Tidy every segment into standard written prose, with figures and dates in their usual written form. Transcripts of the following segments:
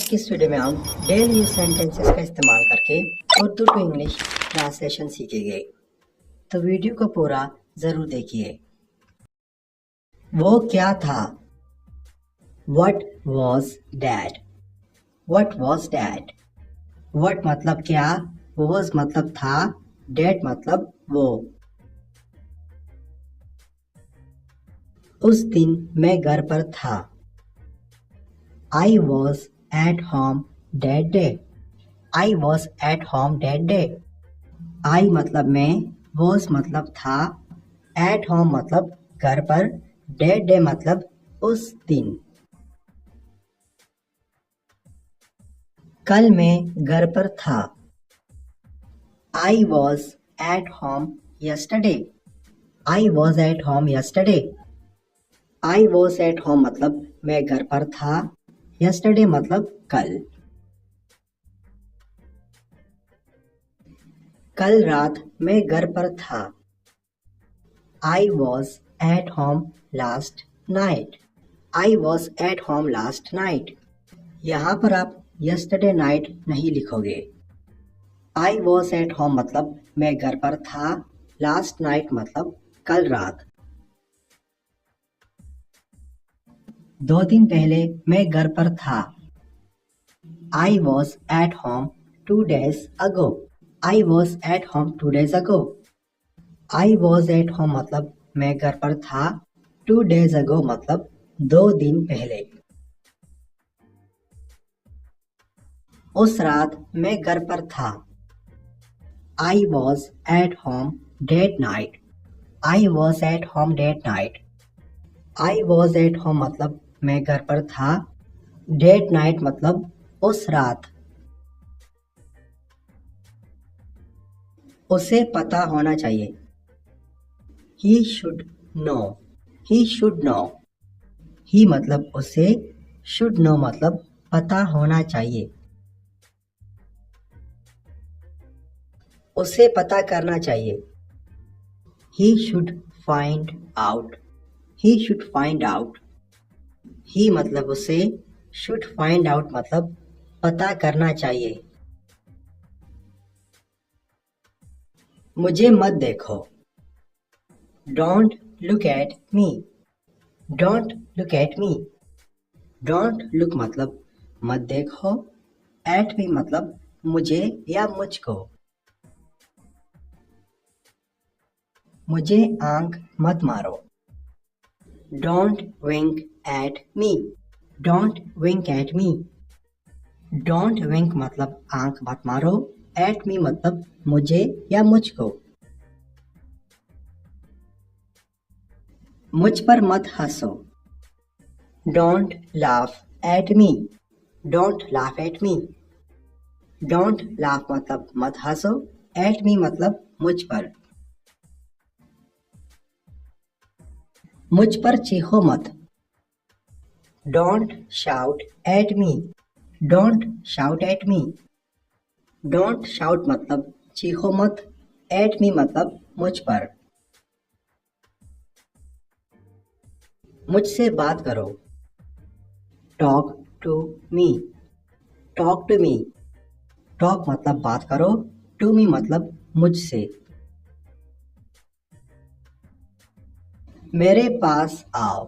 की इस वीडियो में हम डेली यूज सेंटेंसेस का इस्तेमाल करके उर्दू टू इंग्लिश ट्रांसलेशन सीखेंगे, तो वीडियो को पूरा जरूर देखिए। वो क्या था? What was that? What was that? What मतलब क्या, was मतलब था, that मतलब वो। उस दिन मैं घर पर था। I was at home that day. I was at home that day. I मतलब मैं, was मतलब था, at home मतलब घर पर, that day मतलब उस दिन। कल मैं घर पर था। I was at home yesterday. I was at home yesterday. I was at home मतलब मैं घर पर था, yesterday मतलब कल। कल रात मैं घर पर था। I was at home last night. I was at home last night. यहाँ पर आप yesterday night नहीं लिखोगे। I was at home मतलब मैं घर पर था, last night मतलब कल रात। 2 दिन पहले मैं घर पर था। I was at home 2 days ago. I was at home 2 days ago. I was at home मतलब मैं घर पर था, 2 days ago मतलब 2 दिन पहले। उस रात मैं घर पर था। I was at home that night. I was at home that night. I was at home मतलब मैं घर पर था, that night मतलब उस रात। उसे पता होना चाहिए। He should know. He should know. He मतलब उसे, should know मतलब पता होना चाहिए। उसे पता करना चाहिए। He should find out. He should find out. He मतलब उसे, should find out मतलब पता करना चाहिए। मुझे मत देखो। Don't look at me. Don't look at me. Don't look मतलब मत देखो, at me मतलब मुझे या मुझको। मुझे आंख मत मारो। Don't wink at me. Don't wink at me. Don't wink मतलब आंख मत मारो, at me मतलब मुझे या मुझको। मुझ पर मत हंसो। Don't laugh at me. Don't laugh at me. Don't laugh मतलब मत हंसो, at me मतलब मुझ पर। मुझ पर चीखो मत। Don't shout at me. Don't shout at me. Don't shout मतलब चीखो मत, at me मतलब मुझ पर। मुझसे बात करो। Talk to me. Talk to me. Talk मतलब बात करो, to me मतलब मुझसे। मेरे पास आओ।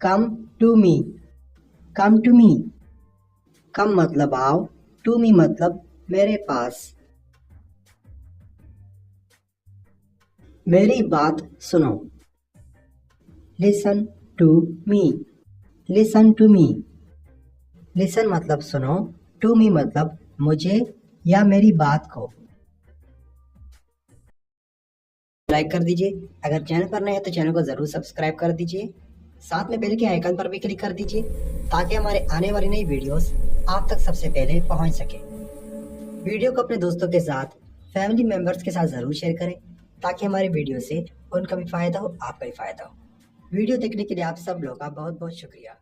Come to me. Come to me. Come मतलब आओ, to me मतलब मेरे पास। मेरी बात सुनो। Listen to me. Listen to me. Listen मतलब सुनो, to me मतलब मुझे या मेरी बात को। लाइक कर दीजिए। अगर चैनल पर नए हैं तो चैनल को जरूर सब्सक्राइब कर दीजिए। साथ में बेल के आइकन पर भी क्लिक कर दीजिए ताकि हमारे आने वाली नई वीडियोस आप तक सबसे पहले पहुंच सके। वीडियो को अपने दोस्तों के साथ, फैमिली मेंबर्स के साथ जरूर शेयर करें ताकि हमारी वीडियो से उनका भी फायदा हो, आपका भी फायदा हो। वीडियो देखने के लिए आप सब लोगों का बहुत बहुत शुक्रिया।